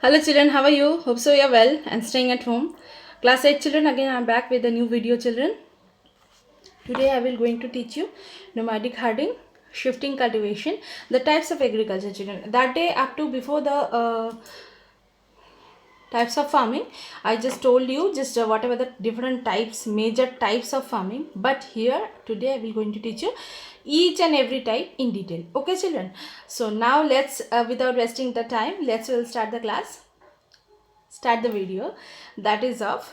Hello children, how are you? Hope so you're well and staying at home. Class 8 children, again I'm back with a new video children. Today I will going to teach you nomadic herding, shifting cultivation, the types of agriculture children. That day up to before the types of farming, I just told you just whatever the different types, major types of farming. But here today I will going to teach you each and every type in detail. Okay children. So now let's without wasting the time, will start the class. Start the video, that is of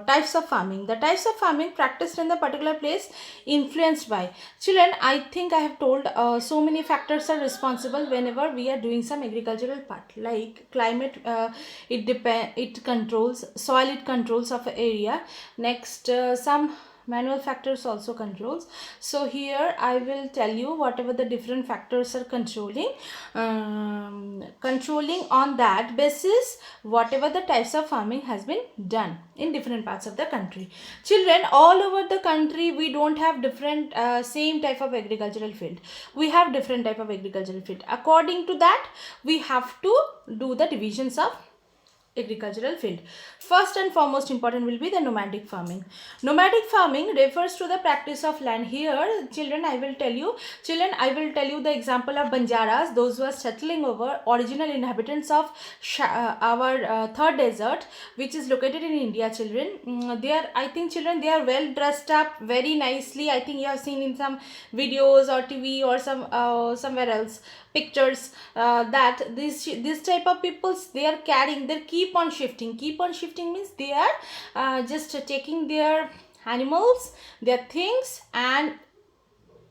types of farming. The types of farming practiced in the particular place influenced by children. I think I have told so many factors are responsible whenever we are doing some agricultural part, like climate, it controls soil, it controls of area. Next, some manual factors also controls. So here I will tell you whatever the different factors are controlling on that basis whatever the types of farming has been done in different parts of the country. Children, all over the country we don't have different same type of agricultural field. We have different type of agricultural field. According to that, we have to do the divisions of agricultural field. First and foremost important will be the nomadic farming. Nomadic farming refers to the practice of land. Here children, I will tell you the example of Banjaras, those who are settling over, original inhabitants of our third desert, which is located in India. Children, they are, I think children, they are well dressed up very nicely. I think you have seen in some videos or TV or somewhere else pictures that this type of peoples, they are carrying, they keep on shifting. Keep on shifting means they are just taking their animals, their things, and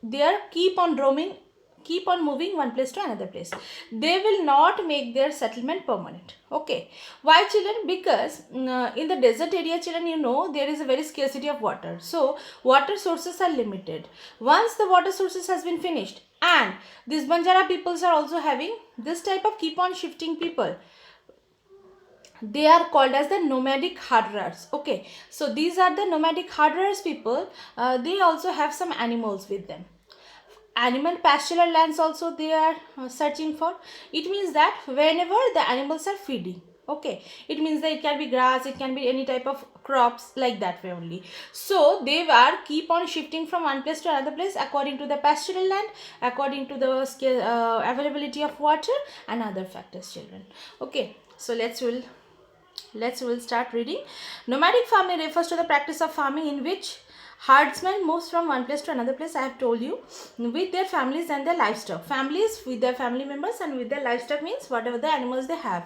they are keep on roaming, keep on moving one place to another place. They will not make their settlement permanent. Okay, why children? Because in the desert area children, you know, there is a very scarcity of water, so water sources are limited. Once the water sources has been finished, and these Banjara peoples are also having this type of keep on shifting people, they are called as the nomadic herderers. Okay, so these are the nomadic herderers people. They also have some animals with them. Animal pastural lands also they are searching for. It means that whenever the animals are feeding, okay, it means that it can be grass, it can be any type of crops, like that way only. So they are keep on shifting from one place to another place according to the pastural land, according to the availability of water and other factors children. Okay, so we'll start reading. Nomadic farming refers to the practice of farming in which herdsmen moves from one place to another place, I have told you, with their families and their livestock. Families with their family members and with their livestock means whatever the animals they have,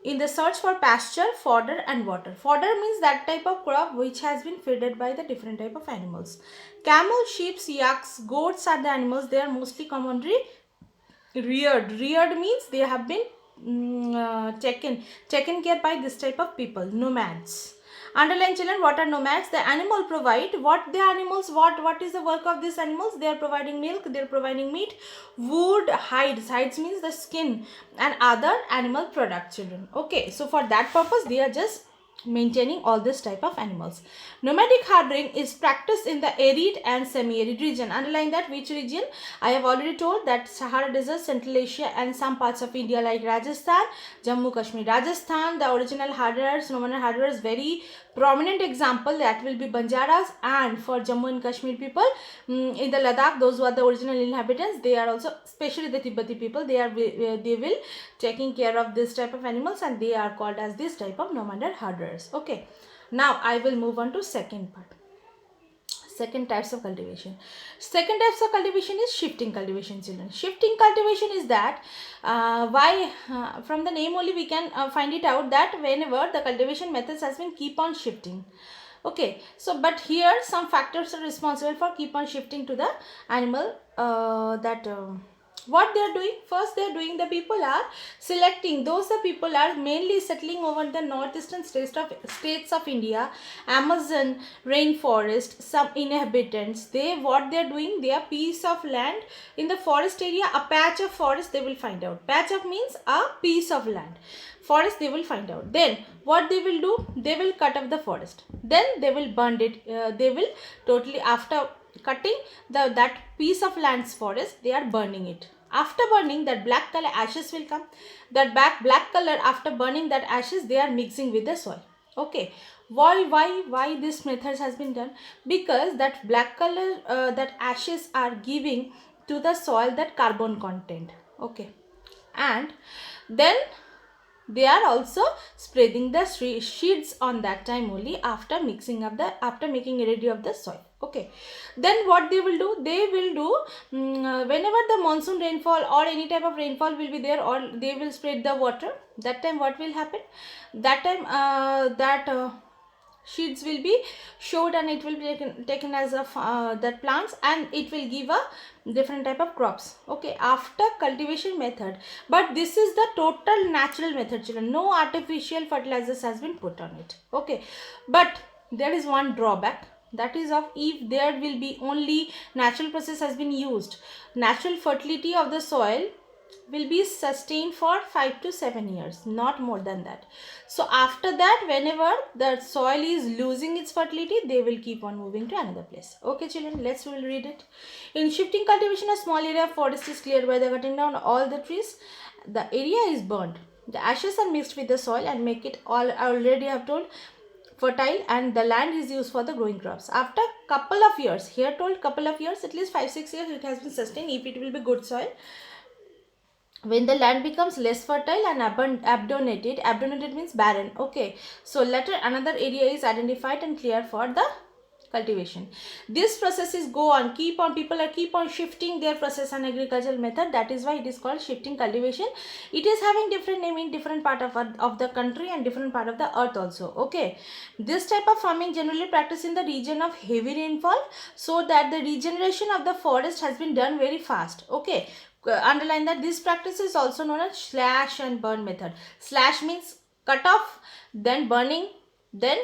in the search for pasture, fodder and water. Fodder means that type of crop which has been fed by the different type of animals. Camel, sheep, yaks, goats are the animals. They are mostly commonly reared. Reared means they have been taken care by this type of people, nomads. Underline children, what are nomads? The animal provide what the animals, what is the work of these animals? They are providing milk, they are providing meat, wood, hides means the skin, and other animal products children. Okay, so for that purpose they are just maintaining all this type of animals. Nomadic herding is practiced in the arid and semi-arid region. Underline that, which region? I have already told that Sahara Desert, Central Asia and some parts of India like Rajasthan, Jammu Kashmir. Rajasthan, the original herders, nomadic herders, very prominent example, that will be Banjaras. And for Jammu and Kashmir people, in the Ladakh, those who are the original inhabitants, they are also, especially the Tibetan people, they will taking care of this type of animals, and they are called as this type of nomadic herders. Okay, now I will move on to second part. Second types of cultivation. Second types of cultivation is shifting cultivation children. Shifting cultivation is that from the name only we can find it out that whenever the cultivation methods has been keep on shifting. Okay, so but here some factors are responsible for keep on shifting to the animal, what they are doing. First they are doing, the people are selecting, those the people are mainly settling over the northeastern states of India, Amazon rainforest, some inhabitants, they what they are doing, they are piece of land in the forest area, a patch of forest they will find out. Patch of means a piece of land, forest they will find out. Then what they will do, they will cut up the forest, then they will burn it. They will totally, after cutting that piece of land's forest, they are burning it. After burning, that black color ashes will come. That black color, after burning that ashes, they are mixing with the soil. Okay. Why this method has been done? Because that black color, that ashes are giving to the soil that carbon content. Okay. And then they are also spreading the seeds on that time only, after mixing up the, after making ready of the soil. Okay. Then what they will do, whenever the monsoon rainfall or any type of rainfall will be there, or they will spread the water, that time what will happen, that time seeds will be showed, and it will be taken as a that plants, and it will give a different type of crops. Okay, after cultivation method, but this is the total natural method, children. No artificial fertilizers has been put on it. Okay, but there is one drawback, that is of, if there will be only natural process has been used, natural fertility of the soil will be sustained for 5 to 7 years, not more than that. So after that, whenever the soil is losing its fertility, they will keep on moving to another place. Okay children, let's will read it. In shifting cultivation, a small area of forest is cleared by the cutting down all the trees. The area is burned. The ashes are mixed with the soil and make it all, I already have told, fertile, and the land is used for the growing crops. After couple of years, here told couple of years, at least 5-6 years it has been sustained if it will be good soil. When the land becomes less fertile and abdonated means barren. Okay, so later another area is identified and cleared for the cultivation. This processes go on, people are keep on shifting their process and agricultural method. That is why it is called shifting cultivation. It is having different name in different part of the country and different part of the earth also. Okay, this type of farming generally practiced in the region of heavy rainfall, so that the regeneration of the forest has been done very fast. Okay, underline that this practice is also known as slash and burn method. Slash means cut off, then burning, then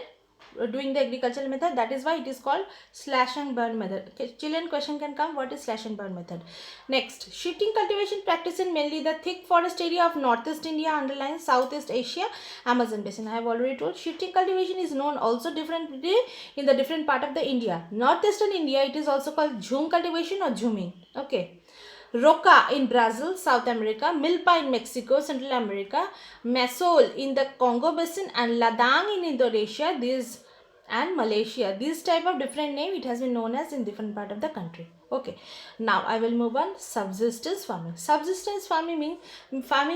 doing the agricultural method. That is why it is called slash and burn method. Okay, children, question can come, what is slash and burn method? Next, shifting cultivation practice in mainly the thick forest area of northeast India, underline Southeast Asia, Amazon basin. I have already told. Shifting cultivation is known also differently in the different part of the India. Northeastern India, it is also called jhum cultivation or jhuming. Okay. Roca in Brazil, South America, Milpa in Mexico, Central America, Masol in the Congo Basin, and Ladang in Indonesia, and Malaysia. This type of different name it has been known as in different part of the country. Okay, now I will move on. Subsistence farming. Subsistence farming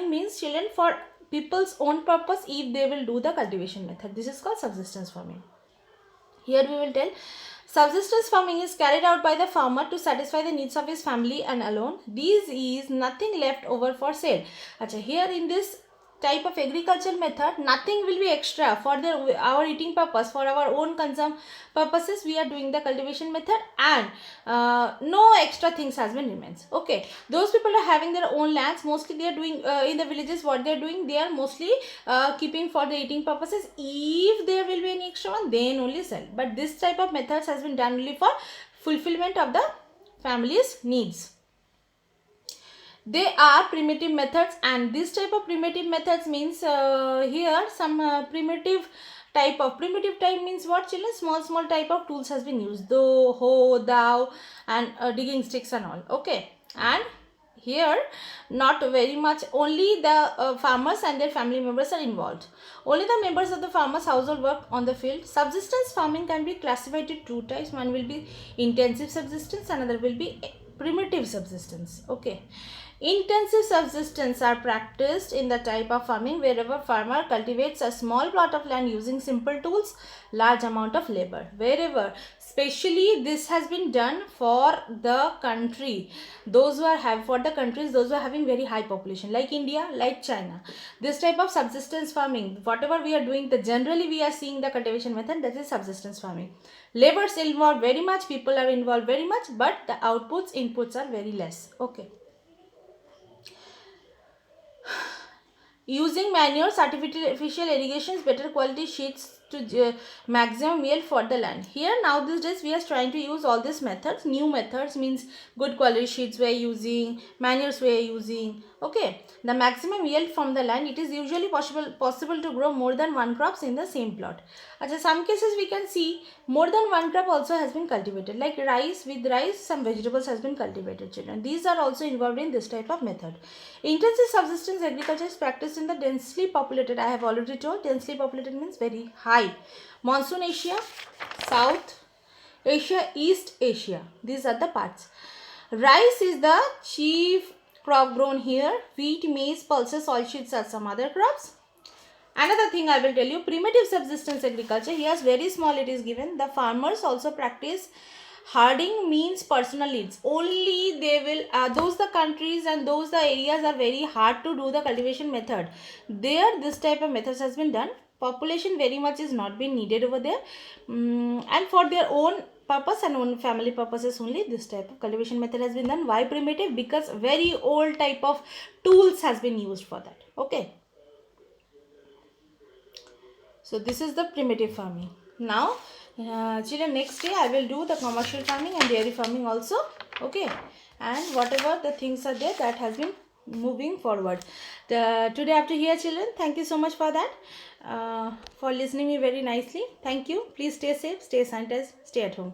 means children for people's own purpose if they will do the cultivation method. This is called subsistence farming. Here we will tell, subsistence farming is carried out by the farmer to satisfy the needs of his family and alone. This is nothing left over for sale. Achha, here in this type of agricultural method, nothing will be extra for our eating purpose, for our own consumption purposes. We are doing the cultivation method, and no extra things has been remains. Okay, those people are having their own lands. Mostly they are doing in the villages. What they are doing, they are mostly keeping for the eating purposes. If there will be any extra one, then only sell. But this type of methods has been done only for fulfillment of the family's needs. They are primitive methods, and this type of primitive methods means here some primitive type means what children? Small type of tools has been used, though, hoe, dao, and digging sticks and all. Okay, and here not very much, only the farmers and their family members are involved. Only the members of the farmers household work on the field. Subsistence farming can be classified into two types. One will be intensive subsistence, another will be primitive subsistence. Okay, intensive subsistence are practiced in the type of farming wherever farmer cultivates a small plot of land using simple tools, large amount of labor. Wherever, especially this has been done for the country, those who are for the countries, those who are having very high population, like India, like China. This type of subsistence farming, whatever we are doing, generally we are seeing the cultivation method, that is subsistence farming. Labors involved very much, people are involved very much, but the inputs are very less. Okay. Using manures, artificial irrigations, better quality seeds to maximum yield for the land. Here now these days we are trying to use all these methods. New methods means good quality seeds we are using, manures we are using. Okay, the maximum yield from the land, it is usually possible to grow more than one crops in the same plot. Achha, some cases we can see more than one crop also has been cultivated, like rice. With rice some vegetables has been cultivated, children. These are also involved in this type of method. Intensive subsistence agriculture is practiced in the densely populated, I have already told, densely populated means very high, monsoon Asia, South Asia, East Asia. These are the parts. Rice is the chief crop grown here. Wheat, maize, pulses, oilseeds are some other crops. Another thing I will tell you, primitive subsistence agriculture. Yes, very small it is given. The farmers also practice harding, means personal needs. Only they will, those the countries and those the areas are very hard to do the cultivation method. There this type of methods has been done. Population very much is not been needed over there. And for their own purpose and own family purposes only this type of cultivation method has been done. Why primitive? Because very old type of tools has been used for that. Okay. So this is the primitive farming. Now children, next day I will do the commercial farming and dairy farming also. Okay, and whatever the things are there that has been moving forward. Today after here, children, thank you so much for that, for listening me very nicely. Thank you. Please stay safe, stay sanitized, stay at home.